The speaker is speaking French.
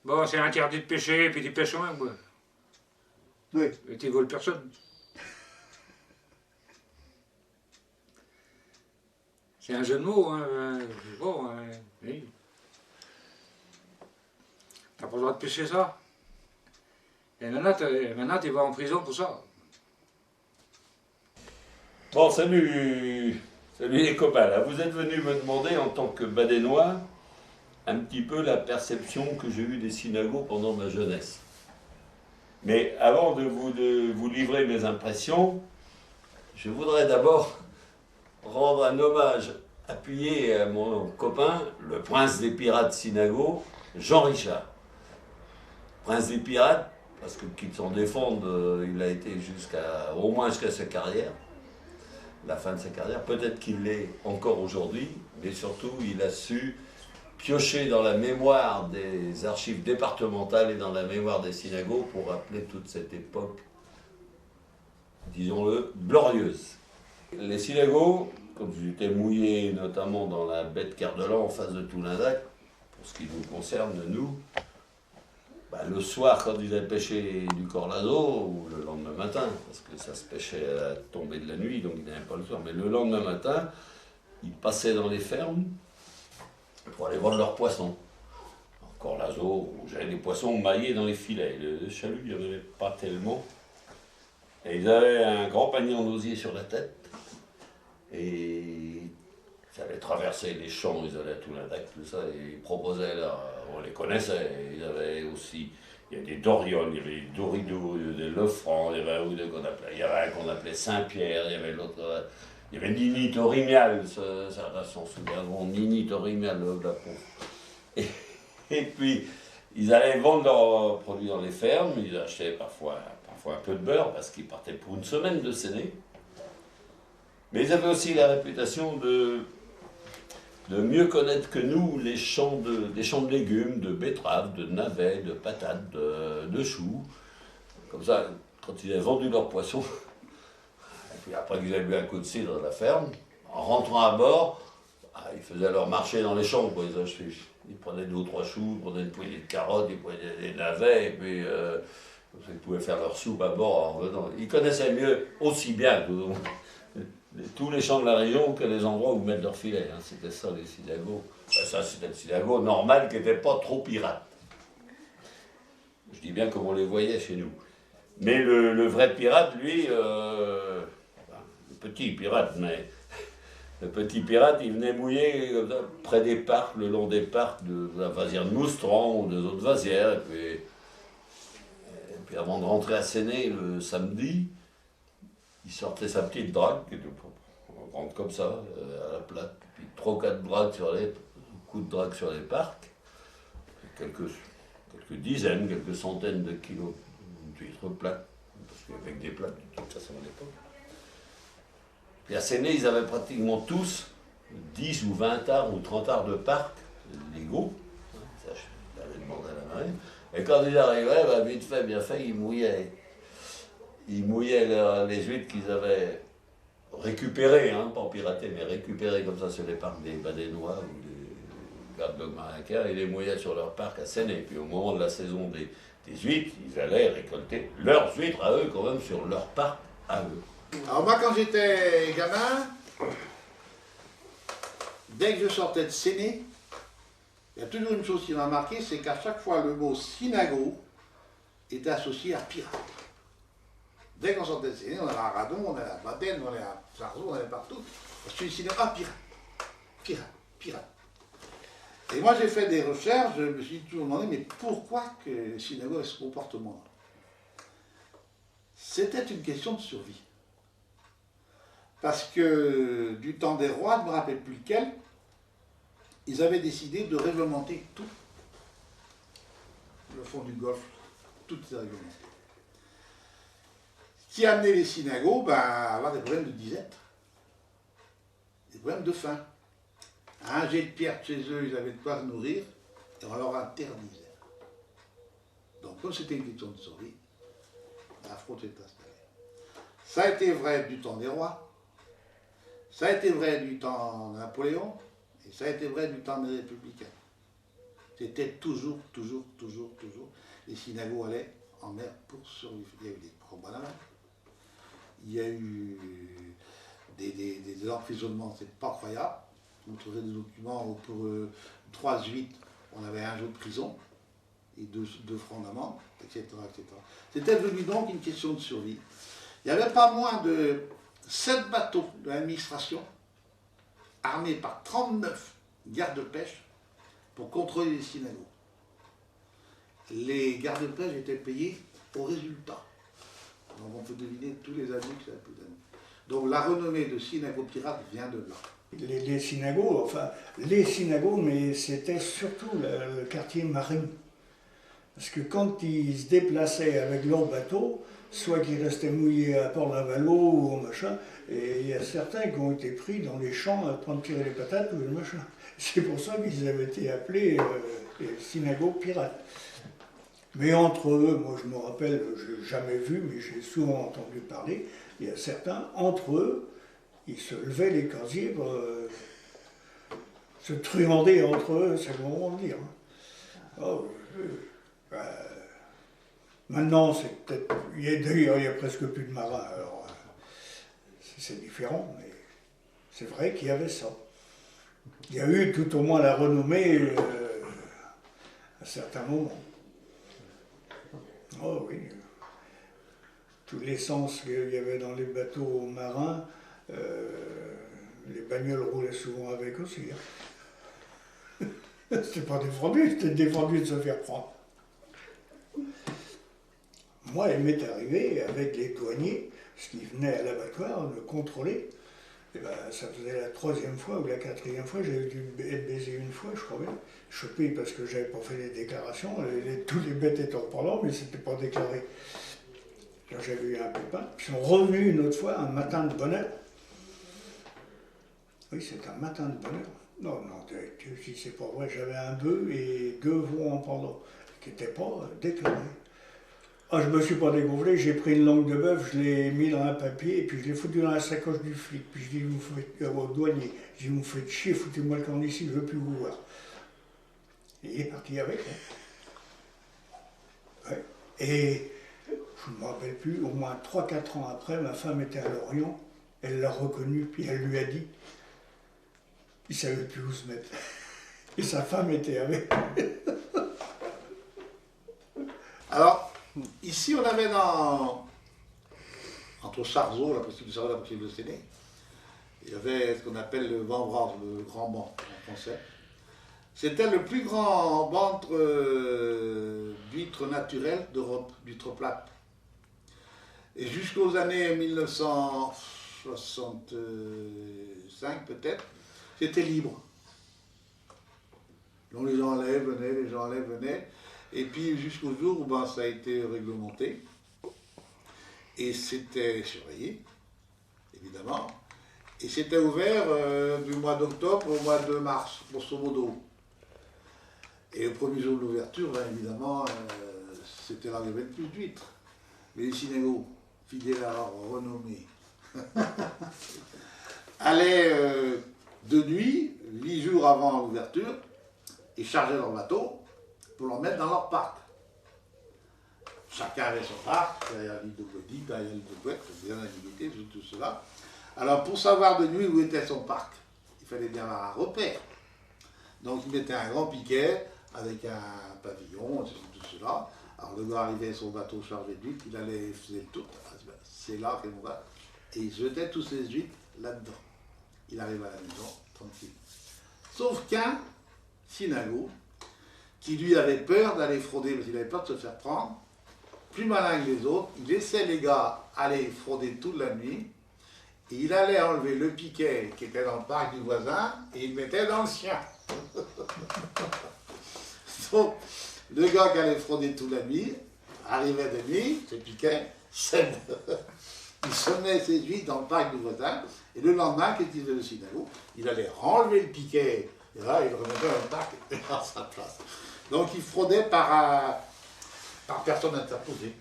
Bon, c'est interdit de pêcher, puis tu pêches moins, quoi. Oui. Et tu voles personne. C'est un jeu de mots, hein. Bon, oui. T'as pas le droit de pêcher ça. Et maintenant tu vas en prison pour ça. Bon, salut les copains. Là, vous êtes venus me demander en tant que Badénois un petit peu la perception que j'ai eue des synagogues pendant ma jeunesse. Mais avant de vous livrer mes impressions, je voudrais d'abord rendre un hommage appuyé à mon copain, le prince des pirates synagogues, Jean Richard. Prince des pirates, parce que qu'il s'en défende, il a été au moins jusqu'à sa carrière, la fin de sa carrière. Peut-être qu'il l'est encore aujourd'hui, mais surtout il a su piocher dans la mémoire des archives départementales et dans la mémoire des synagogues pour rappeler toute cette époque, disons-le, glorieuse. Les synagogues, comme j'étais mouillé notamment dans la baie de Cardelan en face de Toulindac, pour ce qui nous concerne, nous, le soir, quand ils avaient pêché du corlazo, ou le lendemain matin, parce que ça se pêchait à la tombée de la nuit, donc ils n'avaient pas le soir, mais le lendemain matin, ils passaient dans les fermes pour aller vendre leurs poissons. En corlazo, j'avais des poissons maillés dans les filets. Le chalut, il n'y en avait pas tellement. Et ils avaient un grand panier en osier sur la tête. Et ils allaient traverser les champs, ils allaient à Toulindac, tout ça, et ils proposaient là, on les connaissait, ils avaient aussi, il y avait des Dorion, il y avait des Doridou, des Lefranc, il y avait un qu'on appelait Saint-Pierre, il y avait l'autre, il y avait Nini Torimial, certains s'en souviendront, Nini Torimial, la pauvre. Et puis, ils allaient vendre leurs produits dans les fermes, ils achetaient parfois un peu de beurre, parce qu'ils partaient pour une semaine de Séné. Mais ils avaient aussi la réputation de mieux connaître que nous les champs de légumes, de betteraves, de navets, de patates, de choux. Comme ça, quand ils avaient vendu leurs poissons, et puis après qu'ils avaient bu un coup de cidre dans la ferme, en rentrant à bord, ils faisaient leur marché dans les champs. Quoi. Ils prenaient 2 ou 3 choux, ils prenaient une poignée de carottes, ils prenaient des navets, et puis ils pouvaient faire leur soupe à bord en revenant. Ils connaissaient mieux, aussi bien tous les champs de la région que les endroits où mettre leurs filets. Hein. C'était ça les synagogues. Ça c'était le synagogue normal qui n'était pas trop pirate. Je dis bien comme on les voyait chez nous. Mais le vrai pirate, lui, le petit pirate, mais le petit pirate, il venait mouiller comme ça, près des parcs, le long des parcs de la vasière de Moustran ou des autres vasières. Et puis avant de rentrer à Séné le samedi, il sortait sa petite drague, on rentre comme ça, à la plate, puis 3 ou 4 dragues coups de drague sur les parcs, quelques dizaines, quelques centaines de kilos d'huîtres plates, parce qu'avec des plates, de toute façon à l'époque. Puis à Séné, ils avaient pratiquement tous 10 ou 20 arts ou 30 arts de parc, légaux, ça je l'avais demandé à la marine, et quand ils arrivaient, vite fait, bien fait, ils mouillaient les huîtres qu'ils avaient récupérées, hein, pas piratées, mais récupérées comme ça sur les parcs des Badénois ou des Gardes-Marincains, et les mouillaient sur leur parc à Séné. Puis au moment de la saison des huîtres, ils allaient récolter leurs huîtres à eux, quand même, sur leur parc à eux. Alors moi, quand j'étais gamin, dès que je sortais de Séné, il y a toujours une chose qui m'a marqué, c'est qu'à chaque fois, le mot synagogue était associé à pirate. Dès qu'on sortait de Séné, on allait à Radon, on allait à Baden, on allait à Sarzeau, on allait partout. Je suis cinéma, pirate. Et moi j'ai fait des recherches, je me suis toujours demandé, mais pourquoi que les synagogues aient ce comportement-là? C'était une question de survie. Parce que du temps des rois, je ne me rappelle plus lequel, ils avaient décidé de réglementer tout. Le fond du Golfe, tout était réglementé. Qui a amené les synagogues à avoir des problèmes de disette, des problèmes de faim. À un jet de pierre chez eux, ils avaient de quoi se nourrir, et on leur interdisait. Donc, comme c'était une question de survie, la fraude s'est installée. Ça a été vrai du temps des rois, ça a été vrai du temps de Napoléon, et ça a été vrai du temps des républicains. C'était toujours, les synagogues allaient en mer pour survivre. Il y a eu des combats navals, il y a eu des emprisonnements, c'est pas croyable. Vous trouverez des documents où pour 3 juifs, on avait 1 jour de prison et 2 francs d'amende, etc., etc. C'était devenu donc une question de survie. Il n'y avait pas moins de 7 bateaux de l'administration armés par 39 gardes-pêche pour contrôler les synagogues. Les gardes-pêche étaient payés au résultat. Donc on peut deviner tous les années que ça a pu donner. Donc la renommée de synagogue pirate vient de là. Les synagogues, mais c'était surtout le quartier marin. Parce que quand ils se déplaçaient avec leur bateau, soit qu'ils restaient mouillés à Port-Lavalo ou au machin, et il y a certains qui ont été pris dans les champs en train de tirer les patates ou le machin. C'est pour ça qu'ils avaient été appelés les synagogues pirates. Mais entre eux, moi je me rappelle, je n'ai jamais vu, mais j'ai souvent entendu parler, il y a certains, entre eux, ils se levaient les casiers pour se truander entre eux, c'est le moment de dire. Oh, maintenant, c'est peut-être. D'ailleurs, il n'y a presque plus de marins, alors c'est différent, mais c'est vrai qu'il y avait ça. Il y a eu tout au moins la renommée à certains moments. Oh oui. Tout l'essence qu'il y avait dans les bateaux marins, les bagnoles roulaient souvent avec aussi. Hein. C'était pas défendu, c'était défendu de se faire prendre. Moi, il m'est arrivé avec les douaniers, parce qu'ils venaient à l'abattoir me contrôler. Et ben, ça faisait la 3e fois ou la 4e fois, j'avais dû être baisé une fois, je crois bien. Chopé parce que j'avais pas fait les déclarations. Tous les bêtes étaient pendant, mais c'était pas déclaré. Là, j'avais eu un pépin. Ils sont revenus une autre fois, un matin de bonne heure. Oui, c'est un matin de bonne heure. Non, si c'est pas vrai, j'avais un bœuf et 2 veaux en pendant, qui n'étaient pas déclarés. Ah, je me suis pas dégonflé, j'ai pris une langue de bœuf, je l'ai mis dans un papier, et puis je l'ai foutu dans la sacoche du flic. Puis je dis, vous faites, au douanier, je dis, vous me faites chier, foutez-moi le camp d'ici, je veux plus vous voir. Et il est parti avec. Hein. Ouais. Et je ne me rappelle plus, au moins 3-4 ans après, ma femme était à Lorient, elle l'a reconnu, puis elle lui a dit, il ne savait plus où se mettre. Et sa femme était avec. Alors, ici on avait entre Charzeau, la possible de Charzeau et la possible de Séné, il y avait ce qu'on appelle le Vent-Bras, le grand banc en français. C'était le plus grand banc d'huîtres naturelles d'Europe, d'huîtres plates. Et jusqu'aux années 1965 peut-être, c'était libre. Donc les gens allaient, venaient, et puis jusqu'au jour où ça a été réglementé, et c'était surveillé, évidemment, et c'était ouvert du mois d'octobre au mois de mars, grosso modo. Et au premier jour de l'ouverture, évidemment, c'était là où il y avait le plus d'huîtres. Mais les synagogues, fidèles à leur renommée, allaient de nuit, 8 jours avant l'ouverture, et chargeaient leur bateau pour l'en mettre dans leur parc. Chacun avait son parc, derrière l'île de Guadeloupe, derrière l'île de Guadeloupe, bien limité, tout cela. Alors pour savoir de nuit où était son parc, il fallait bien avoir un repère. Donc il mettait un grand piquet avec un pavillon, tout cela. Alors le gars arrivait sur son bateau chargé d'huîtres, il allait, faisait le tour, c'est là qu'on va, et il jetait tous ses huîtres là-dedans. Il arrive à la maison, tranquille. Sauf qu'un synagogue, qui lui avait peur d'aller frauder, parce qu'il avait peur de se faire prendre, plus malin que les autres, il laissait les gars aller frauder toute la nuit, et il allait enlever le piquet qui était dans le parc du voisin, et il le mettait dans le sien. Donc, le gars qui allait frauder toute la nuit, arrivait de nuit, ce piquet, il semait ses huîtres dans le parc du voisin, et le lendemain, qu'est-ce qu'il faisait le synagogue? Il allait enlever le piquet, et là, il le remettait dans le parc à sa place. Donc, il fraudait par personne interposée.